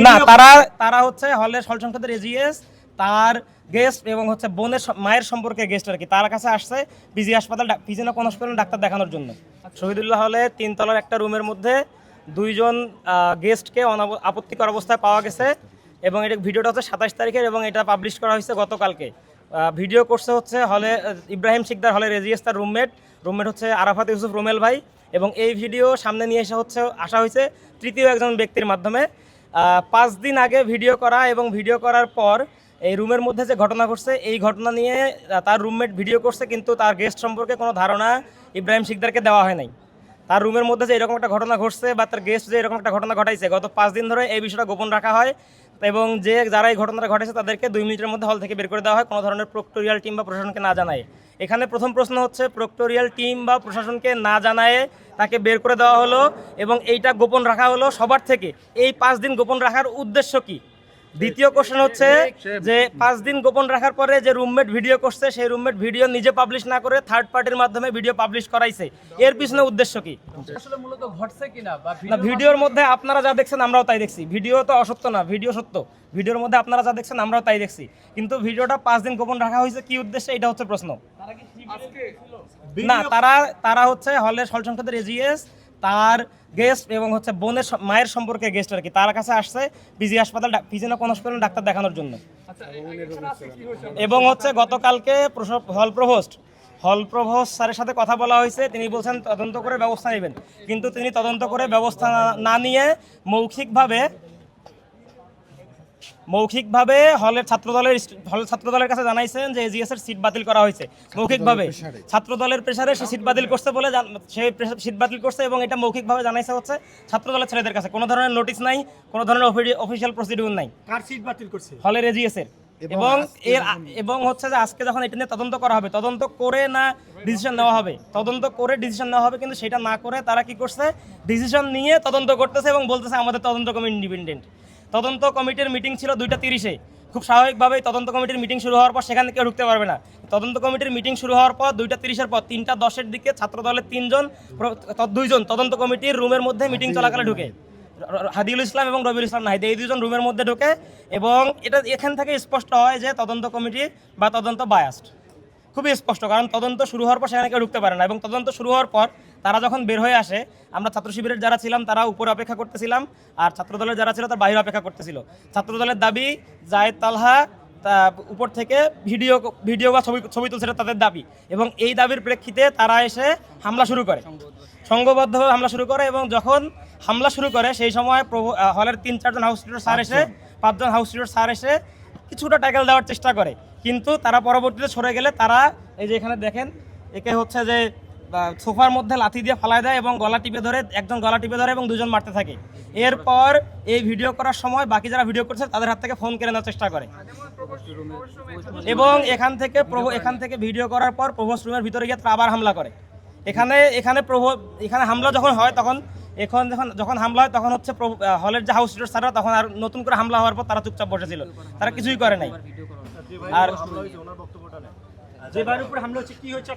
না, তারা হচ্ছে হলের হল সংসদের এজিএস, তার গেস্ট এবং হচ্ছে বোনের মায়ের সম্পর্কে গেস্ট আর কি, তার কাছে আসছে পিজি হাসপাতাল পিজি কোন হাসপাতাল ডাক্তার দেখানোর জন্য। শহীদুল্লাহ হলে 3 তলার একটা রুমের মধ্যে 2 জন গেস্টকে আপত্তিকর অবস্থায় পাওয়া গেছে এবং এটা ভিডিওটা হচ্ছে 27 তারিখের এবং এটা পাবলিশ করা হয়েছে গতকালকে। ভিডিও করছে হচ্ছে হলে ইব্রাহিম শিকদার, হলের এজিএস, তার রুমমেট হচ্ছে আরাফাত ইউসুফ রুমেল ভাই। এবং এই ভিডিও সামনে নিয়ে আসা হয়েছে তৃতীয় একজন ব্যক্তির মাধ্যমে। 5 দিন আগে ভিডিও করা এবং ভিডিও করার পর এই রুমের মধ্যে যে ঘটনা ঘটছে এই ঘটনা নিয়ে তার রুমমেট ভিডিও করছে, কিন্তু তার গেস্ট সম্পর্কে কোনো ধারণা ইব্রাহিম শিকদারকে দেওয়া হয় নাই। তার রুমের মধ্যে যে এরকম একটা ঘটনা ঘটছে বা তার গেস্ট যে এরকম একটা ঘটনা ঘটাইছে, গত 5 দিন ধরে এই বিষয়টা গোপন রাখা হয় এবং যারা এই ঘটনাটা ঘটেছে তাদেরকে 2 মিনিটের মধ্যে হল থেকে বের করে দেওয়া হয়, কোনো ধরনের প্রক্টোরিয়াল টিম বা প্রশাসনকে না জানায়। এখানে প্রথম প্রশ্ন হচ্ছে, প্রক্টোরিয়াল টিম বা প্রশাসনকে না জানায় তাকে বের করে দেওয়া হলো এবং এইটা গোপন রাখা হলো সবার থেকে। এই 5 দিন গোপন রাখার উদ্দেশ্য কি? দ্বিতীয় কোশ্চেন হচ্ছে যে 5 দিন গোপন রাখার পরে যে রুমমেট ভিডিও করছে সেই রুমমেট ভিডিও নিজে পাবলিশ না করে থার্ড পার্টির মাধ্যমে ভিডিও পাবলিশ করাইছে, এর পিছনে উদ্দেশ্য কি? আসলে মূলত ঘটছে কিনা বা না, ভিডিওর মধ্যে আপনারা যা দেখছেন আমরাও তাই দেখছি। ভিডিও তো অসত্য না, ভিডিও সত্য। ভিডিওর মধ্যে আপনারা যা দেখছেন আমরাও তাই দেখছি, কিন্তু ভিডিওটা 5 দিন গোপন রাখা হয়েছে কি উদ্দেশ্যে, এটা হচ্ছে প্রশ্ন। না, তারা হচ্ছে হলের হল সংসদের এজিএস, তার গেস্ট এবং হচ্ছে বোনের মায়ের সম্পর্কে গেস্ট আর কি, তার কাছে আসছে পিজি হাসপাতাল পিজি কোন হাসপাতাল ডাক্তার দেখানোর জন্য। এবং হচ্ছে গতকালকে হল প্রভোস্ট স্যারের সাথে কথা বলা হয়েছে, তিনি বলছেন তদন্ত করে ব্যবস্থা নেবেন, কিন্তু তিনি তদন্ত করে ব্যবস্থা না নিয়ে মৌখিকভাবে হলের ছাত্রদলের কাছে জানাইছেন যে এজিএস এর সিট বাতিল করা হয়েছে। মৌখিকভাবে ছাত্রদলের প্রেসারে সে সিট বাতিল করছে বলে সিট বাতিল করছে এবং এটা মৌখিকভাবে জানাইছে হচ্ছে ছাত্রদলের ছেলেদের কাছে। কোনো ধরনের নোটিশ নাই, কোনো ধরনের অফিসিয়াল প্রসিডিউর নাই। কার সিট বাতিল করছে? হলের এজিএস এর। এবং হচ্ছে যে আজকে যখন এটা নিয়ে তদন্ত করা হবে, তদন্ত করে ডিসিশন নেওয়া হবে, কিন্তু সেটা না করে তারা কি করছে, ডিসিশন নিয়ে তদন্ত করতেছে এবং বলতেছে আমাদের তদন্ত কমিটি ইন্ডিপেন্ডেন্ট। তদন্ত কমিটির মিটিং ছিল 2:30-এ। খুব স্বাভাবিকভাবেই তদন্ত কমিটির মিটিং শুরু হওয়ার পর সেখানে কেউ ঢুকতে পারবে না। তদন্ত কমিটির মিটিং শুরু হওয়ার পর 2:30-এর পর 3:10-এর দিকে ছাত্রদলের 2জন তদন্ত কমিটির রুমের মধ্যে মিটিং চলাকালে ঢুকে। হাদিউল ইসলাম এবং রবিউল ইসলাম নাহিদ, এই 2জন রুমের মধ্যে ঢোকে এবং এখান থেকে স্পষ্ট হয় যে তদন্ত কমিটি বা তদন্ত বায়াসড, খুবই স্পষ্ট। কারণ তদন্ত শুরু হওয়ার পর সেখানে কেউ ঢুকতে পারে না এবং তদন্ত শুরু হওয়ার পর তারা যখন বের হয়ে আসে, আমরা ছাত্র শিবিরের যারা ছিলাম তারা উপরে অপেক্ষা করতেছিলাম আর ছাত্রদলের যারা ছিল তারা বাইরে অপেক্ষা করতেছিল। ছাত্রদলের দাবি জায়েদ তালহা উপর থেকে ভিডিও বা ছবি তুলছে, তাদের দাবি, এবং এই দাবির প্রেক্ষিতে তারা এসে হামলা শুরু করে, সংঘবদ্ধভাবে হামলা শুরু করে। এবং যখন হামলা শুরু করে সেই সময় হলের 3-4 হাউস টিউটর স্যার এসে 5 হাউস টিউটর স্যার এসে কিছুটা ট্যাকেল দেওয়ার চেষ্টা করে, কিন্তু তারা পরবর্তীতে সরে গেলে তারা এই যে এখানে দেখেন, একে হচ্ছে যে সোফার মধ্যে লাথি দিয়ে ফালায় দেয় এবং একজন গলা টিপে ধরে এবং 2জন মারতে থাকে। এরপর এই ভিডিও করার সময় বাকি যারা ভিডিও করছে তাদের হাত থেকে ফোন কেড়ে নেওয়ার চেষ্টা করে এবং এখান থেকে ভিডিও করার পর প্রভোস্ট রুমের ভিতরে গিয়ে তারা আবার হামলা করে। এখানে হামলা যখন হয় যখন হামলা হয় তখন হচ্ছে হলের যে হাউস টিউটর স্যাররা তখন আর নতুন করে হামলা হওয়ার পর তারা চুপচাপ বসেছিল, তারা কিছুই করে নাই। আর যে ভাইয়ের উপরে হামলা হচ্ছে কি হয়েছে